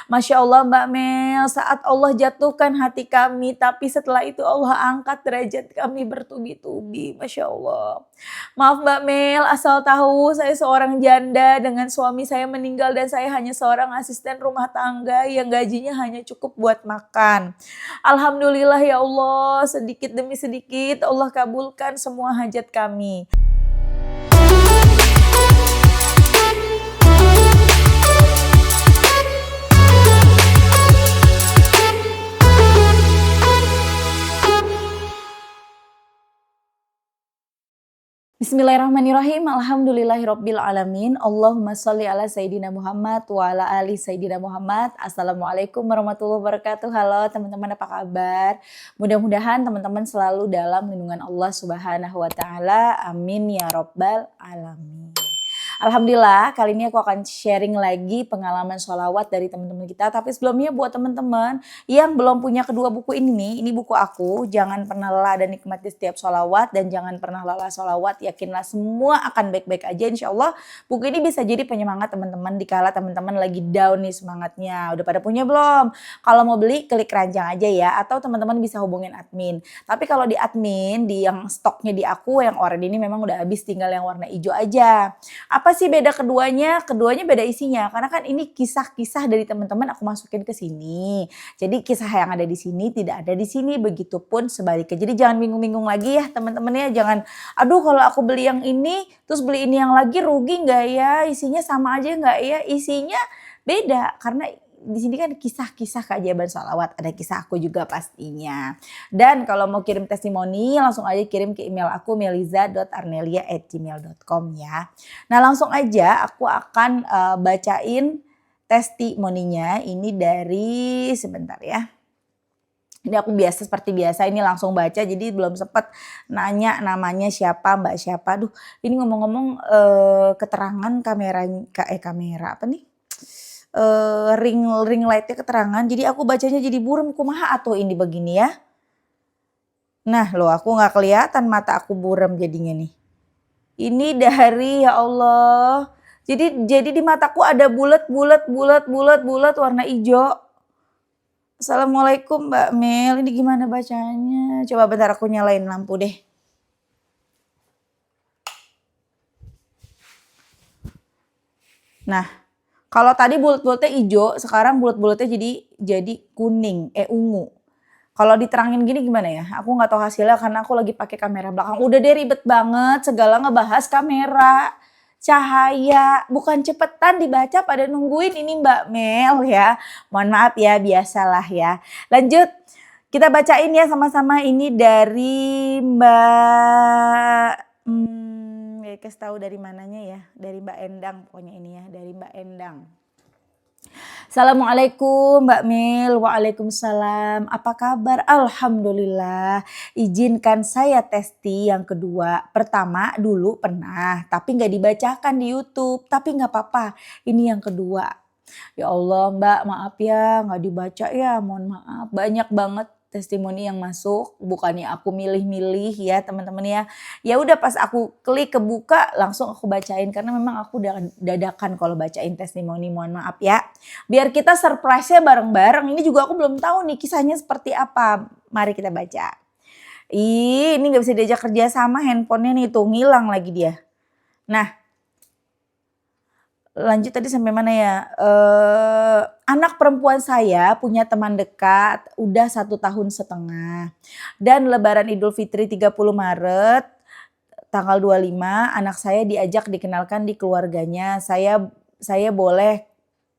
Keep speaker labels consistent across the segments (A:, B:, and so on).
A: Masya Allah Mbak Mel, saat Allah jatuhkan hati kami, tapi setelah itu Allah angkat derajat kami bertubi-tubi, Masya Allah. Maaf Mbak Mel, asal tahu saya seorang janda dengan suami saya meninggal dan saya hanya seorang asisten rumah tangga yang gajinya hanya cukup buat makan. Alhamdulillah ya Allah, sedikit demi sedikit Allah kabulkan semua hajat kami. Bismillahirrahmanirrahim. Alhamdulillahirabbil alamin. Allahumma sholli ala sayidina Muhammad wa ala ali sayidina Muhammad. Assalamualaikum warahmatullahi wabarakatuh. Halo teman-teman, apa kabar? Mudah-mudahan teman-teman selalu dalam lindungan Allah Subhanahu wa taala. Amin ya rabbal alamin. Alhamdulillah, kali ini aku akan sharing lagi pengalaman sholawat dari teman-teman kita. Tapi sebelumnya buat teman-teman yang belum punya kedua buku ini buku aku. Jangan pernah lelah dan nikmati setiap sholawat. Dan jangan pernah lelah sholawat, yakinlah semua akan baik-baik aja insya Allah. Buku ini bisa jadi penyemangat teman-teman dikala teman-teman lagi down nih semangatnya. Udah pada punya belum? Kalau mau beli, klik keranjang aja ya. Atau teman-teman bisa hubungin admin. Tapi kalau di admin, di yang stoknya di aku, yang oranye ini memang udah habis, tinggal yang warna hijau aja. Apa sih beda keduanya? Keduanya beda isinya. Karena kan ini kisah-kisah dari teman-teman aku masukin ke sini. Jadi kisah yang ada di sini tidak ada di sini. Begitupun sebaliknya. Jadi jangan bingung-bingung lagi ya teman-teman ya. Jangan, aduh kalau aku beli yang ini terus beli ini yang lagi rugi nggak ya? Isinya sama aja nggak ya? Isinya beda karena di sini kan kisah-kisah keajaiban sholawat. Ada kisah aku juga pastinya. Dan kalau mau kirim testimoni langsung aja kirim ke email aku meliza.arnelia@gmail.com ya. Nah langsung aja aku akan bacain testimoninya. Ini dari sebentar ya. Ini aku seperti biasa ini langsung baca, jadi belum sempat nanya namanya siapa, mbak siapa. Aduh ini ngomong-ngomong keterangan kamera apa nih? Ring lightnya keterangan, jadi aku bacanya jadi buram, kumaha atau ini begini ya. Nah loh aku nggak kelihatan, mata aku buram jadinya nih. Ini dari ya Allah. Jadi di mataku ada bulat warna hijau. Assalamualaikum Mbak Mel, ini gimana bacanya? Coba bentar aku nyalain lampu deh. Nah, kalau tadi bulat-bulatnya hijau, sekarang bulat-bulatnya jadi kuning, ungu. Kalau diterangin gini gimana ya? Aku nggak tahu hasilnya karena aku lagi pakai kamera belakang. Udah deh ribet banget, segala ngebahas kamera, cahaya, bukan cepetan dibaca pada nungguin ini Mbak Mel ya. Mohon maaf ya, biasalah ya. Lanjut, kita bacain ya sama-sama ini dari Mbak kasih tahu dari mananya ya, dari Mbak Endang pokoknya ini ya, dari Mbak Endang. Assalamualaikum Mbak Mil, waalaikumsalam, apa kabar? Alhamdulillah, izinkan saya testi yang kedua. Pertama dulu pernah, tapi gak dibacakan di YouTube, tapi gak apa-apa, ini yang kedua. Ya Allah Mbak, maaf ya gak dibaca ya, mohon maaf, banyak banget testimoni yang masuk, bukannya aku milih-milih ya teman-teman ya. Ya udah pas aku klik kebuka langsung aku bacain karena memang aku udah dadakan kalau bacain testimoni, mohon maaf ya. Biar kita surprise-nya bareng-bareng. Ini juga aku belum tahu nih kisahnya seperti apa. Mari kita baca. Ini gak bisa diajak kerja sama handphonenya nih tuh, ngilang lagi dia. Nah, lanjut tadi sampai mana ya? Anak perempuan saya punya teman dekat udah 1,5 tahun. Dan lebaran Idul Fitri 30 Maret tanggal 25 anak saya diajak dikenalkan di keluarganya. Saya boleh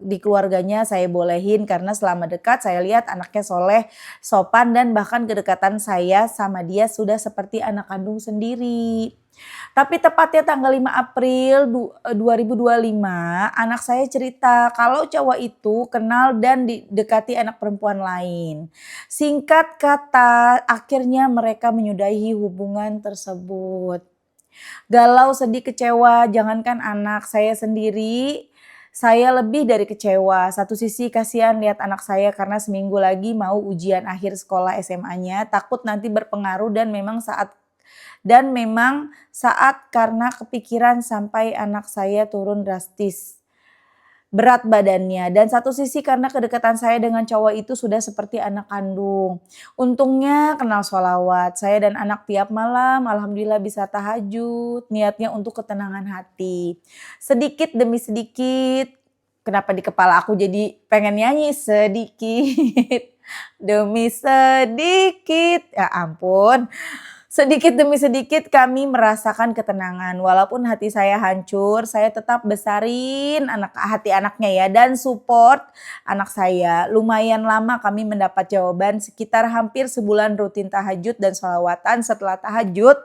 A: di keluarganya, saya bolehin karena selama dekat saya lihat anaknya soleh, sopan dan bahkan kedekatan saya sama dia sudah seperti anak kandung sendiri. Tapi tepatnya tanggal 5 April 2025 anak saya cerita kalau cowok itu kenal dan didekati anak perempuan lain. Singkat kata akhirnya mereka menyudahi hubungan tersebut. Galau, sedih, kecewa, jangankan anak saya sendiri, saya lebih dari kecewa. Satu sisi kasihan lihat anak saya karena seminggu lagi mau ujian akhir sekolah SMA-nya, takut nanti berpengaruh dan memang saat karena kepikiran sampai anak saya turun drastis. berat badannya. Dan satu sisi karena kedekatan saya dengan cowok itu sudah seperti anak kandung. Untungnya kenal sholawat. Saya dan anak tiap malam alhamdulillah bisa tahajud. Niatnya untuk ketenangan hati. Sedikit demi sedikit. Kenapa di kepala aku jadi pengen nyanyi sedikit demi sedikit. Ya ampun. Sedikit demi sedikit kami merasakan ketenangan. Walaupun hati saya hancur, saya tetap besarin hati anaknya ya dan support anak saya. Lumayan lama kami mendapat jawaban sekitar hampir sebulan rutin tahajud dan sholawatan. Setelah tahajud,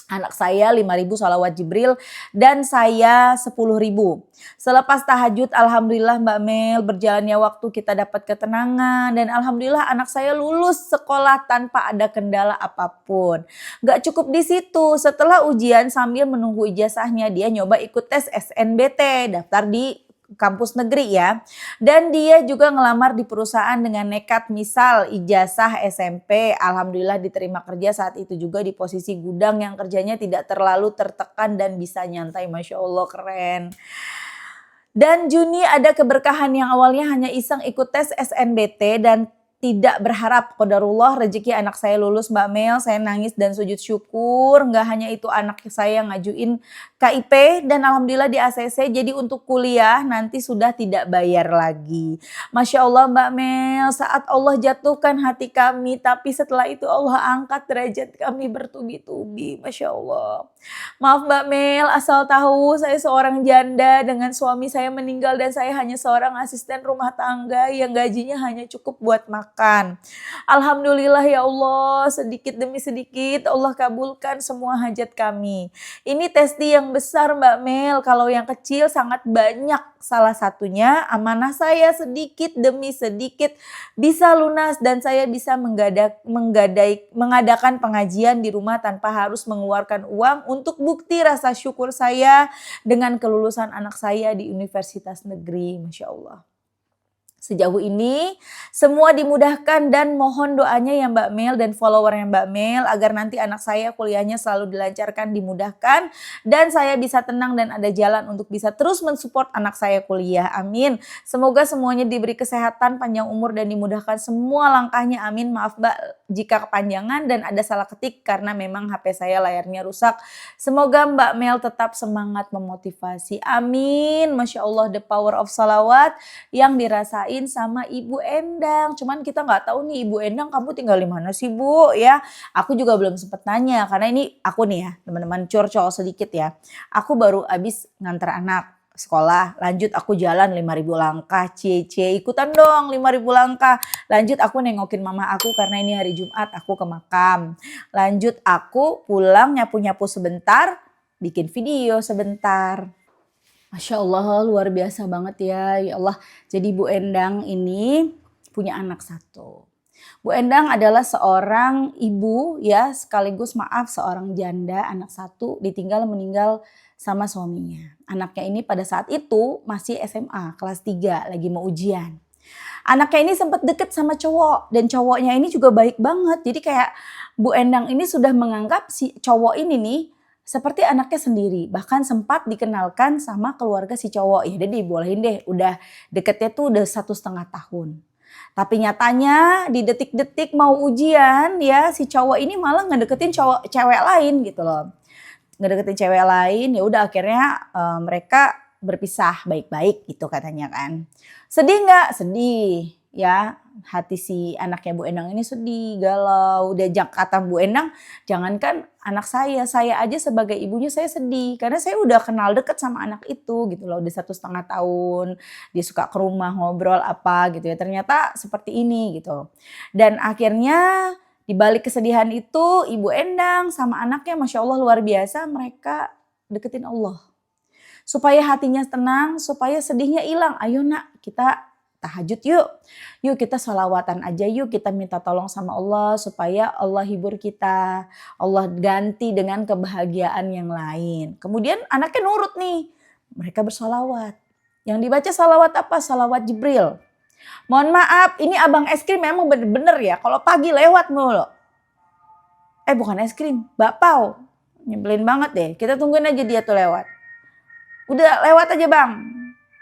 A: anak saya 5.000 sholawat Jibril dan saya 10.000. Selepas tahajud alhamdulillah Mbak Mel berjalannya waktu kita dapat ketenangan dan alhamdulillah anak saya lulus sekolah tanpa ada kendala apapun. Gak cukup di situ, setelah ujian sambil menunggu ijazahnya dia nyoba ikut tes SNBT, daftar di kampus negeri ya. Dan dia juga ngelamar di perusahaan dengan nekat, misal ijazah SMP. Alhamdulillah diterima kerja saat itu juga di posisi gudang yang kerjanya tidak terlalu tertekan dan bisa nyantai. Masya Allah keren. Dan Juni ada keberkahan yang awalnya hanya iseng ikut tes SNBT dan tidak berharap qadarullah rezeki anak saya lulus Mbak Mel. Saya nangis dan sujud syukur. Nggak hanya itu anak saya ngajuin KIP dan alhamdulillah di ACC. Jadi untuk kuliah nanti sudah tidak bayar lagi. Masya Allah Mbak Mel, saat Allah jatuhkan hati kami. Tapi setelah itu Allah angkat derajat kami bertubi-tubi. Masya Allah. Maaf Mbak Mel, asal tahu saya seorang janda dengan suami saya meninggal dan saya hanya seorang asisten rumah tangga yang gajinya hanya cukup buat makan. Alhamdulillah ya Allah, sedikit demi sedikit Allah kabulkan semua hajat kami. Ini testi yang besar Mbak Mel, kalau yang kecil sangat banyak. Salah satunya amanah saya sedikit demi sedikit bisa lunas dan saya bisa mengadakan pengajian di rumah tanpa harus mengeluarkan uang untuk bukti rasa syukur saya dengan kelulusan anak saya di universitas negeri. Masya Allah. Sejauh ini semua dimudahkan dan mohon doanya ya Mbak Mel dan followernya Mbak Mel agar nanti anak saya kuliahnya selalu dilancarkan, dimudahkan dan saya bisa tenang dan ada jalan untuk bisa terus mensupport anak saya kuliah. Amin. Semoga semuanya diberi kesehatan, panjang umur dan dimudahkan semua langkahnya. Amin. Maaf Mbak jika kepanjangan dan ada salah ketik karena memang HP saya layarnya rusak. Semoga Mbak Mel tetap semangat memotivasi. Amin. Masya Allah, the power of salawat yang dirasain sama Ibu Endang. Cuman kita nggak tahu nih Ibu Endang kamu tinggal di mana sih Bu ya. Aku juga belum sempet nanya karena ini aku nih ya teman-teman curcol sedikit ya. Aku baru habis nganter anak sekolah, lanjut aku jalan 5.000 langkah, cie ikutan dong 5.000 langkah. Lanjut aku nengokin mama aku karena ini hari Jumat aku ke makam. Lanjut aku pulang nyapu-nyapu sebentar, bikin video sebentar. Masya Allah luar biasa banget ya, ya Allah. Jadi Bu Endang ini punya anak satu. Bu Endang adalah seorang ibu ya sekaligus maaf seorang janda anak satu ditinggal meninggal sama suaminya. Anaknya ini pada saat itu masih SMA kelas 3 lagi mau ujian. Anaknya ini sempat deket sama cowok dan cowoknya ini juga baik banget. Jadi kayak Bu Endang ini sudah menganggap si cowok ini nih seperti anaknya sendiri, bahkan sempat dikenalkan sama keluarga si cowok. Ya udah dibolehin deh, udah deketnya tuh udah 1,5 tahun. Tapi nyatanya di detik-detik mau ujian ya si cowok ini malah ngedeketin cewek lain gitu loh. Ngedeketin cewek lain, ya udah akhirnya mereka berpisah baik-baik gitu katanya kan. Sedih nggak? Sedih ya. Hati si anaknya Bu Endang ini sedih, galau. Diajak kata Bu Endang, jangankan anak saya aja sebagai ibunya saya sedih. Karena saya udah kenal deket sama anak itu gitu loh. Udah 1,5 tahun, dia suka ke rumah ngobrol apa gitu ya. Ternyata seperti ini gitu. Dan akhirnya di balik kesedihan itu Ibu Endang sama anaknya Masya Allah luar biasa mereka deketin Allah. Supaya hatinya tenang, supaya sedihnya hilang. Ayo nak kita tahajud yuk. Yuk kita sholawatan aja yuk. Kita minta tolong sama Allah supaya Allah hibur kita. Allah ganti dengan kebahagiaan yang lain. Kemudian anaknya nurut nih. Mereka bersolawat. Yang dibaca salawat apa? Salawat Jibril. Mohon maaf ini abang es krim memang bener-bener ya. Kalau pagi lewat mulu. Bukan es krim. Bakpao. Nyebelin banget deh. Kita tungguin aja dia tuh lewat. Udah lewat aja bang.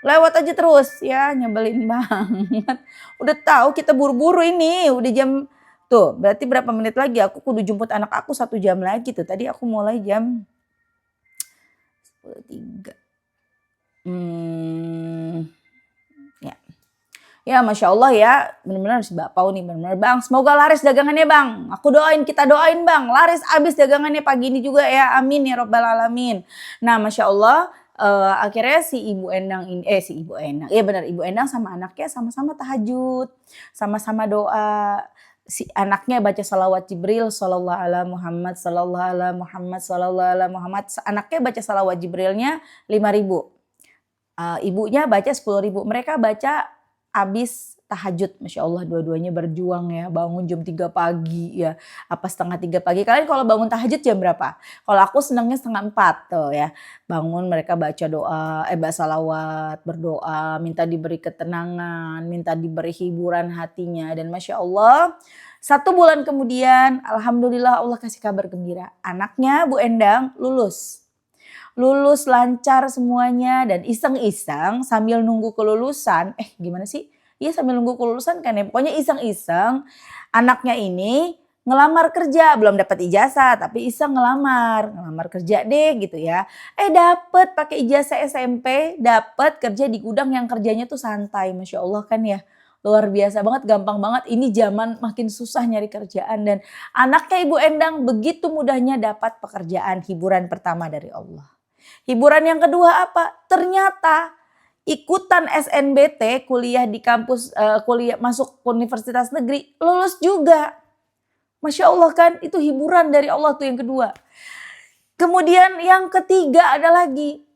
A: lewat aja terus ya, nyebelin banget. Udah tahu kita buru-buru ini, udah jam tuh berarti berapa menit lagi aku kudu jemput anak aku 1 jam lagi tuh. Tadi aku mulai jam 10.03. Ya. Ya Masya Allah ya, benar-benar harus bakpao nih, benar-benar Bang. Semoga laris dagangannya Bang. Aku doain, kita doain Bang. Laris abis dagangannya pagi ini juga ya, amin ya Rabbal Alamin. Nah Masya Allah, akhirnya si Ibu Endang ini, si Ibu Endang, iya benar Ibu Endang sama anaknya sama-sama tahajud, sama-sama doa. Si anaknya baca salawat Jibril, sallallahu ala Muhammad, sallallahu ala Muhammad, sallallahu ala Muhammad. Anaknya baca salawat Jibrilnya 5.000. Ibunya baca 10.000. Mereka baca abis tahajud, Masya Allah dua-duanya berjuang ya, bangun jam 3 pagi ya, apa setengah 3 pagi. Kalian kalau bangun tahajud jam berapa? Kalau aku senangnya setengah 4 tuh ya, bangun mereka baca doa, baca salawat, berdoa, minta diberi ketenangan, minta diberi hiburan hatinya. Dan Masya Allah 1 bulan kemudian, Alhamdulillah Allah kasih kabar gembira, anaknya Bu Endang lulus lancar semuanya. Dan iseng-iseng sambil nunggu kelulusan, gimana sih? Iya sambil nunggu kelulusan kan ya, pokoknya iseng-iseng anaknya ini ngelamar kerja, belum dapat ijazah tapi iseng ngelamar kerja deh gitu ya. Dapet pakai ijazah SMP, dapet kerja di gudang yang kerjanya tuh santai, Masya Allah kan ya. Luar biasa banget, gampang banget. Ini zaman makin susah nyari kerjaan dan anaknya Ibu Endang begitu mudahnya dapat pekerjaan, hiburan pertama dari Allah. Hiburan yang kedua apa? Ternyata ikutan SNBT, kuliah di kampus, kuliah masuk universitas negeri, lulus juga. Masya Allah kan, itu hiburan dari Allah tuh yang kedua. Kemudian yang ketiga ada lagi,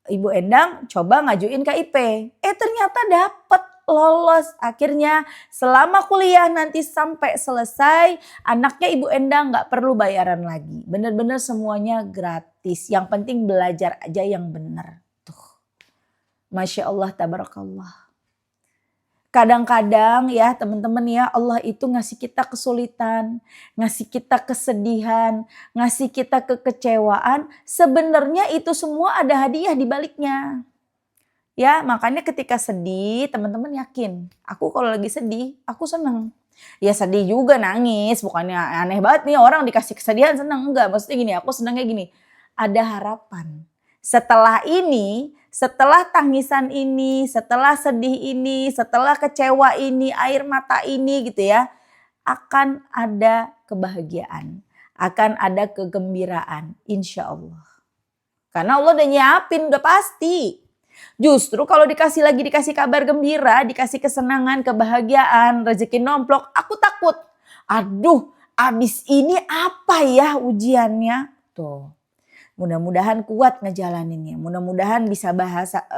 A: Ibu Endang coba ngajuin KIP. Ternyata dapat, lolos. Akhirnya selama kuliah nanti sampai selesai, anaknya Ibu Endang gak perlu bayaran lagi. Bener-bener semuanya gratis. Yang penting belajar aja yang bener. Tuh. Masya Allah, tabarakallah. Kadang-kadang ya teman-teman ya, Allah itu ngasih kita kesulitan, ngasih kita kesedihan, ngasih kita kekecewaan. Sebenarnya itu semua ada hadiah di baliknya. Ya makanya ketika sedih teman-teman yakin, aku kalau lagi sedih aku seneng. Ya sedih juga nangis, bukannya aneh banget nih orang dikasih kesedihan seneng. Enggak, maksudnya gini, aku senangnya gini, ada harapan. Setelah ini, setelah tangisan ini, setelah sedih ini, setelah kecewa ini, air mata ini gitu ya, akan ada kebahagiaan, akan ada kegembiraan, insya Allah. Karena Allah udah nyiapin, udah pasti. Justru kalau dikasih kabar gembira, dikasih kesenangan, kebahagiaan, rezeki nomplok, aku takut. Aduh, abis ini apa ya ujiannya? Tuh. Mudah-mudahan kuat ngejalaninnya. Mudah-mudahan bisa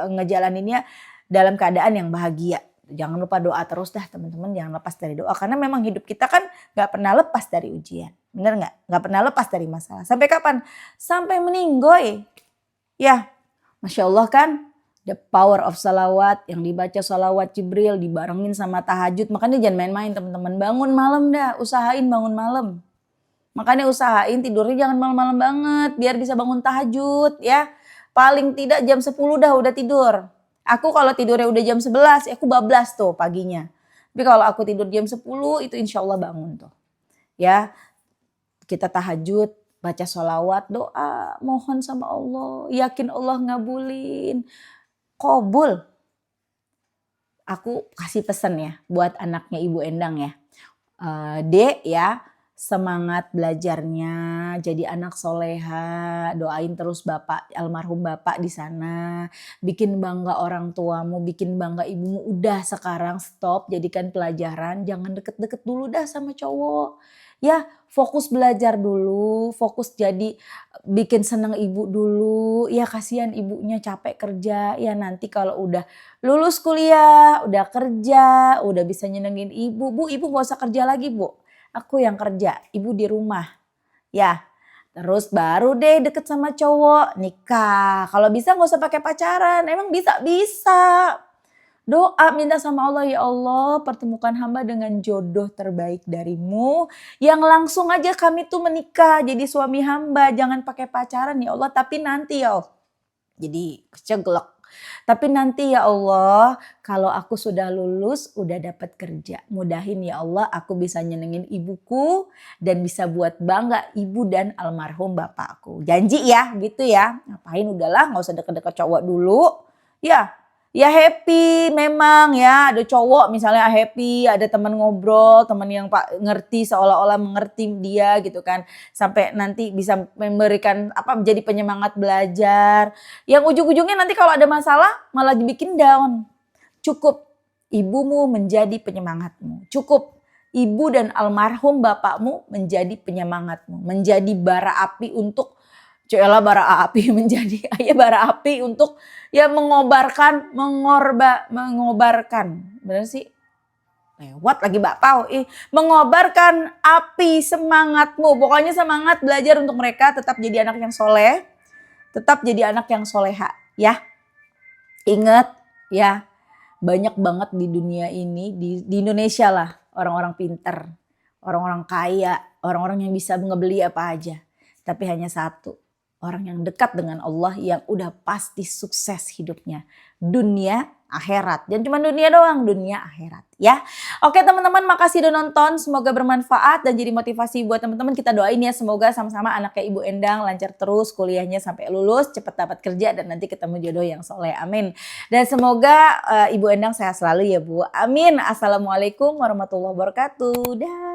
A: ngejalaninnya dalam keadaan yang bahagia. Jangan lupa doa terus dah teman-teman. Jangan lepas dari doa. Karena memang hidup kita kan gak pernah lepas dari ujian. Bener gak? Gak pernah lepas dari masalah. Sampai kapan? Sampai meninggoy. Ya, Masya Allah kan. The power of salawat. Yang dibaca salawat Jibril dibarengin sama tahajud. Makanya jangan main-main teman-teman. Bangun malam dah. Usahain bangun malam. Makanya usahain tidurnya jangan malam-malam banget biar bisa bangun tahajud ya. Paling tidak jam 10 dah udah tidur. Aku kalau tidurnya udah jam 11 aku bablas tuh paginya. Tapi kalau aku tidur jam 10 itu insya Allah bangun tuh. Ya kita tahajud, baca sholawat, doa, mohon sama Allah. Yakin Allah ngabulin. Qobul. Aku kasih pesan ya buat anaknya Ibu Endang ya. Dek ya. Semangat belajarnya, jadi anak soleha, doain terus bapak, almarhum bapak di sana, bikin bangga orang tuamu, bikin bangga ibumu. Udah sekarang stop, jadikan pelajaran, jangan deket-deket dulu dah sama cowok. Ya fokus belajar dulu, fokus jadi bikin seneng ibu dulu. Ya kasihan ibunya capek kerja, ya nanti kalau udah lulus kuliah, udah kerja, udah bisa nyenengin ibu. Bu, ibu gak usah kerja lagi bu. Aku yang kerja, ibu di rumah. Ya, terus baru deh deket sama cowok, nikah. Kalau bisa gak usah pakai pacaran, emang bisa? Bisa. Doa minta sama Allah, ya Allah pertemukan hamba dengan jodoh terbaik darimu. Yang langsung aja kami tuh menikah jadi suami hamba. Jangan pakai pacaran ya Allah, tapi nanti ya Allah. Jadi keceglek. Tapi nanti ya Allah, kalau aku sudah lulus, udah dapat kerja. Mudahin ya Allah aku bisa nyenengin ibuku dan bisa buat bangga ibu dan almarhum bapakku. Janji ya gitu ya. Ngapain udahlah nggak usah deket-deket cowok dulu. Ya, ya happy memang ya, ada cowok misalnya happy, ada teman ngobrol, teman yang Pak ngerti seolah-olah mengerti dia gitu kan. Sampai nanti bisa memberikan menjadi penyemangat belajar. Yang ujung-ujungnya nanti kalau ada masalah malah dibikin down. Cukup ibumu menjadi penyemangatmu. Cukup ibu dan almarhum bapakmu menjadi penyemangatmu, menjadi bara api untuk bara api menjadi bara api untuk ya mengobarkan, mengobarkan. Bener sih? Lewat lagi bakpao. Mengobarkan api semangatmu. Pokoknya semangat belajar untuk mereka tetap jadi anak yang soleh. Tetap jadi anak yang soleha ya. Ingat ya, banyak banget di dunia ini, di Indonesia lah orang-orang pinter, orang-orang kaya, orang-orang yang bisa ngebeli apa aja. Tapi hanya satu, orang yang dekat dengan Allah yang udah pasti sukses hidupnya. Dunia, akhirat. Jangan cuma dunia doang, dunia akhirat ya. Oke teman-teman, makasih udah nonton. Semoga bermanfaat dan jadi motivasi buat teman-teman. Kita doain ya semoga sama-sama anaknya Ibu Endang lancar terus kuliahnya sampai lulus, cepat dapat kerja dan nanti ketemu jodoh yang soleh. Amin. Dan semoga Ibu Endang sehat selalu ya Bu. Amin. Assalamualaikum warahmatullahi wabarakatuh. Dah.